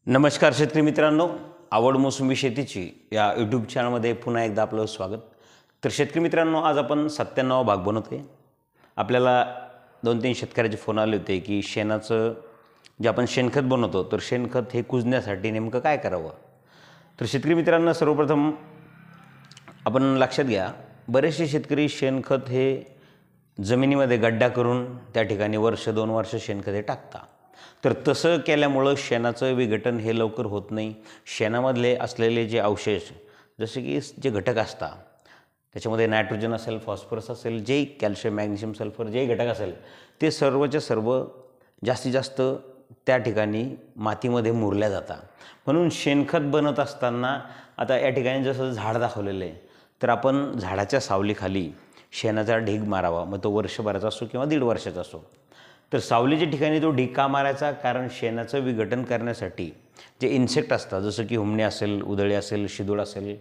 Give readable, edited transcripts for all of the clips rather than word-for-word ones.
नमस्कार शेतकरी मित्रांनो, आवड मोसंबी शेतीची या यूट्यूब चॅनलमध्ये पुन्हा एकदा आपलं स्वागत. तर शेतकरी मित्रांनो, आज आपण 97वा भाग बनवतो आहे. आपल्याला 2-3 शेतकऱ्याचे फोन आले होते की शेणाचं जे आपण शेणखत बनवतो, तर शेणखत हे कुजण्यासाठी नेमकं काय करावं. तर शेतकरी मित्रांनो, सर्वप्रथम आपण लक्षात घ्या, बरेचसे शेतकरी शेणखत हे जमिनीमध्ये गड्डा करून त्या ठिकाणी वर्ष 2 वर्ष शेणखत हे टाकतात. तर तसं केल्यामुळं शेणाचं विघटन हे लवकर होत नाही. शेणामधले असलेले जे अवशेष, जसे की जे घटक असतात, त्याच्यामध्ये नायट्रोजन असेल, फॉस्फरस असेल, जे कॅल्शियम, मॅग्नेशियम, सल्फर जे घटक असेल, ते सर्वच्या सर्व जास्तीत जास्त त्या ठिकाणी मातीमध्ये मुरल्या जातात. म्हणून शेणखत बनत असताना आता या ठिकाणी जसं झाड दाखवलेलं आहे, तर आपण झाडाच्या सावलीखाली शेणाचा ढीग मारावा. मग तो वर्षभराचा असो किंवा 1.5 वर्षाचा असो. तर सावलीच्या ठिकाणी तो ढीग का मारायचा? कारण शेणाचं विघटन करण्यासाठी जे इन्सेक्ट असतात, जसं की हुमणी असेल, उधळी असेल, शिदोळ असेल,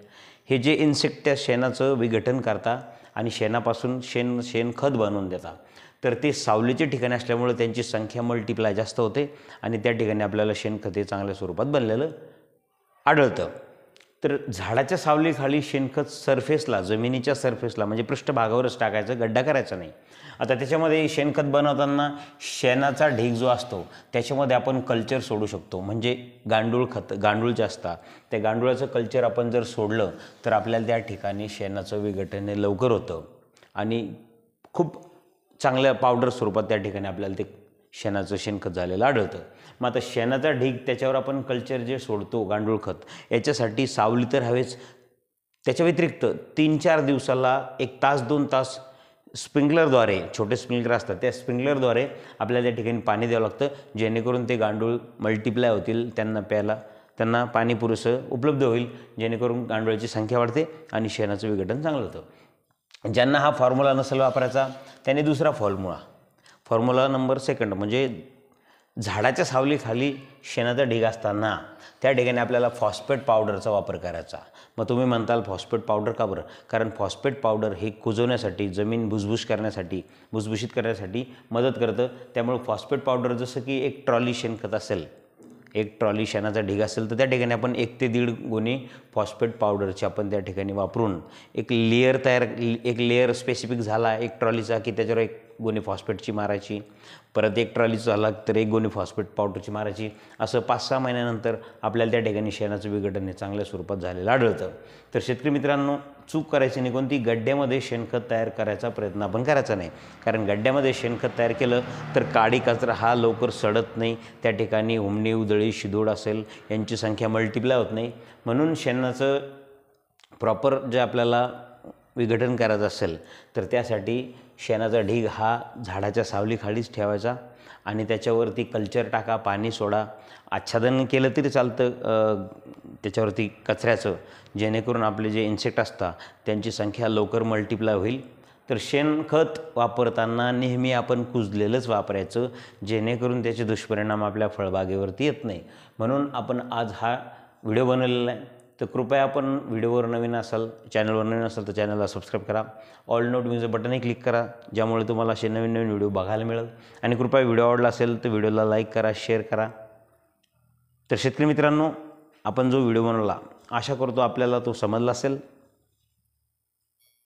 हे जे इन्सेक्ट त्या शेणाचं विघटन करतात आणि शेणापासून शेणखत बनवून देतात. तर ते सावलीच्या ठिकाणी असल्यामुळे त्यांची संख्या मल्टिप्लाय जास्त होते आणि त्या ठिकाणी आपल्याला शेणखत हे चांगल्या स्वरूपात बनलेलं आढळतं. तर झाडाच्या सावलीखाली शेणखत सरफेसला, जमिनीच्या सरफेसला म्हणजे पृष्ठभागावरच टाकायचं, गड्डा करायचा नाही. आता त्याच्यामध्ये शेणखत बनवताना शेणाचा ढीग जो असतो त्याच्यामध्ये आपण कल्चर सोडू शकतो. म्हणजे गांडूळ जे असतात, त्या गांडुळाचं कल्चर आपण जर सोडलं तर आपल्याला त्या ठिकाणी शेणाचं विघटन हे लवकर होतं आणि खूप चांगल्या पावडर स्वरूपात त्या ठिकाणी आपल्याला ते शेणखत झालेलं आढळतं. मग आता शेणाचा ढीग, त्याच्यावर आपण कल्चर जे सोडतो गांडूळ खत, याच्यासाठी सावली तर हवेच. त्याच्या व्यतिरिक्त 3-4 दिवसाला 1 तास 2 तास स्प्रिंकलरद्वारे, छोटे स्प्रिंकलर असतात, त्या स्प्रिंकलरद्वारे आपल्याला त्या ठिकाणी पाणी द्यावं लागतं, जेणेकरून ते गांडूळ मल्टिप्लाय होतील, त्यांना पाणी पुरेसं उपलब्ध होईल, जेणेकरून गांडुळाची संख्या वाढते आणि शेणाचं विघटन चांगलं होतं. ज्यांना हा फॉर्म्युला नसेल वापरायचा, त्यांनी दुसरा फॉर्म्युला नंबर 2 म्हणजे झाडाच्या सावलीखाली शेणाचा ढीग असताना त्या ठिकाणी आपल्याला फॉस्फेट पावडरचा वापर करायचा. मग तुम्ही म्हणताल फॉस्फेट पावडर का बरं? कारण फॉस्फेट पावडर हे कुजवण्यासाठी, जमीन भुसभुशीत करण्यासाठी मदत करतं. त्यामुळे फॉस्फेट पावडर, जसं की 1 ट्रॉली शेणखत असेल, 1 ट्रॉली शेणाचा ढीग असेल, तर त्या ठिकाणी आपण 1 ते 1.5 गोणी फॉस्फेट पावडरची आपण त्या ठिकाणी वापरून एक लेअर स्पेसिफिक झाला 1 ट्रॉलीचा की त्याच्यावर 1 गोणी फॉस्फेटची मारायची, परत 1 ट्रॉलीचा झाला तर 1 गोणी फॉस्फेट पावडरची मारायची. असं 5-6 महिन्यानंतर आपल्याला त्या ठिकाणी शेणाचं विघटन हे चांगल्या स्वरूपात झालेलं आढळतं. तर शेतकरी मित्रांनो, चूक करायची नाही कोणती, गड्ड्यामध्ये शेणखत तयार करायचा प्रयत्न आपण करायचा नाही. कारण गड्ड्यामध्ये शेणखत तयार केलं तर काडी कचरा हा लवकर सडत नाही, त्या ठिकाणी हुमणी, उधळी, शिदोळ असेल, यांची संख्या मल्टिप्लाय होत नाही. म्हणून शेणाचं प्रॉपर जे आपल्याला विघटन करायचं असेल तर त्यासाठी शेणाचा ढीग हा झाडाच्या सावलीखालीच ठेवायचा आणि त्याच्यावरती कल्चर टाका, पाणी सोडा, आच्छादन केलं तरी चालतं त्याच्यावरती कचऱ्याचं, जेणेकरून आपले जे इन्सेक्ट असतात त्यांची संख्या लवकर मल्टिप्लाय होईल. तर शेणखत वापरताना नेहमी आपण कुजलेलंच वापरायचं, जेणेकरून त्याचे दुष्परिणाम आपल्या फळबागेवरती येत नाही. म्हणून आपण आज हा व्हिडिओ बनवलेला आहे. तर कृपया आपण चॅनलवर नवीन असाल तर चॅनलला सबस्क्राईब करा, ऑल नोटिफिकेशन बटनही क्लिक करा, ज्यामुळे तुम्हाला असे नवीन व्हिडिओ बघायला मिळेल. आणि कृपया व्हिडिओ आवडला असेल तर व्हिडिओला लाईक करा, शेअर करा. तर शेतकरी मित्रांनो, आपण जो व्हिडिओ बनवला, आशा करतो आपल्याला तो समजला असेल.